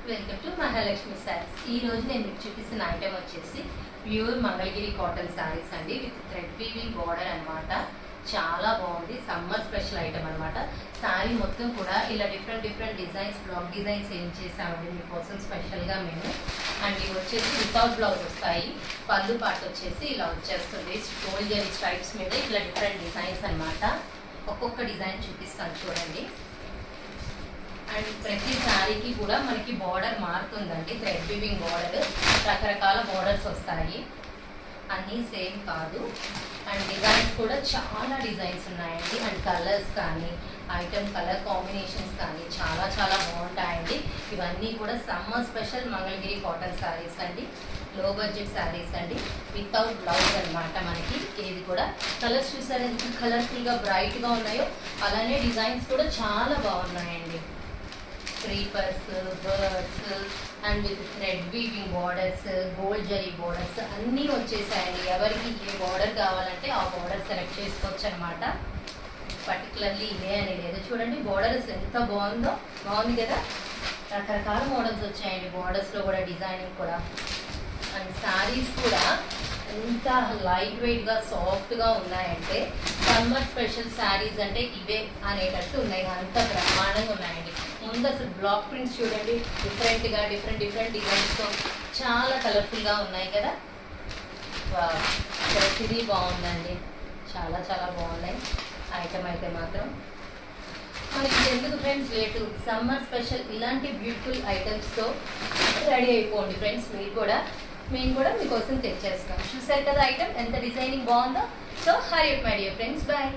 Welcome to Mahalakshmi saris. ఈ రోజు నేను మీకు చూపిస్తున్న ఐటెం వచ్చేసి ప్యూర్ మంగళగిరి కాటన్ శారీస్ అండి, విత్ థ్రెడ్ వీవింగ్ బార్డర్ అనమాట. చాలా బాగుంది, సమ్మర్ స్పెషల్ ఐటెం అనమాట. శారీ మొత్తం కూడా ఇలా డిఫరెంట్ డిజైన్స్, బ్లాక్ డిజైన్స్ ఏం చేసామండి మీకోసం స్పెషల్గా మేము. అండ్ ఇవి వచ్చేసి వితౌట్ బ్లౌజ్ వస్తాయి. పళ్ళు పాటు వచ్చేసి ఇలా వచ్చేస్తుంది, గోల్డ్ జరీ స్ట్రైప్స్ మీద ఇట్లా డిఫరెంట్ డిజైన్స్ అనమాట. ఒక్కొక్క డిజైన్ చూపిస్తాను చూడండి. అండ్ ప్రతి శారీకి కూడా మనకి బార్డర్ మారుతుందండి, థ్రెడ్ వీవింగ్ బార్డర్. రకరకాల బార్డర్స్ వస్తాయి, అన్నీ సేమ్ కాదు. అండ్ డిజైన్స్ కూడా చాలా డిజైన్స్ ఉన్నాయండి. అండ్ కలర్స్ కానీ ఐటమ్ కలర్ కాంబినేషన్స్ కానీ చాలా బాగుంటాయండి. ఇవన్నీ కూడా summer special Mangalagiri cotton saris అండి, లో బడ్జెట్ శారీస్ అండి, వితౌట్ బ్లౌజ్ అనమాట. మనకి ఏది కూడా కలర్స్ చూసారు ఎంత కలర్ఫుల్గా బ్రైట్గా ఉన్నాయో, అలానే డిజైన్స్ కూడా చాలా బాగున్నాయండి. Creepers, birds and with thread weaving borders, gold zari borders అన్నీ వచ్చేసాయండి. ఎవరికి ఏ బార్డర్ కావాలంటే ఆ బార్డర్ సెలెక్ట్ చేసుకోవచ్చు అనమాట. పర్టికులర్లీ ఇవే అని లేదు, చూడండి బార్డర్స్ ఎంత బాగుంది కదా. రకరకాల మోడల్స్ వచ్చాయండి, బార్డర్స్లో కూడా డిజైనింగ్ కూడా. అండ్ శారీస్ కూడా ఎంత లైట్ వెయిట్గా సాఫ్ట్గా ఉన్నాయంటే సమ్మర్ స్పెషల్ శారీస్ అంటే ఇవే అనేటట్టు ఉన్నాయి, అంత బ్రహ్మాండంగా ఉన్నాయండి. ముందు అసలు బ్లాక్ ప్రింట్స్ చూడండి, డిఫరెంట్గా డిఫరెంట్ డిజైన్స్తో చాలా కలర్ఫుల్గా ఉన్నాయి కదా. ప్రతిదీ బాగుందండి, చాలా బాగున్నాయి ఐటమ్ అయితే మాత్రం. మనకి ఎందుకు ఫ్రెండ్స్ లేటు, సమ్మర్ స్పెషల్ ఇలాంటి బ్యూటిఫుల్ ఐటమ్స్తో రెడీ అయిపోండి ఫ్రెండ్స్. మేము కూడా మీకోసం తెచ్చేస్తాం. చూసారు కదా ఐటమ్ ఎంత డిజైనింగ్ బాగుందో. So hurry up my dear friends, bye.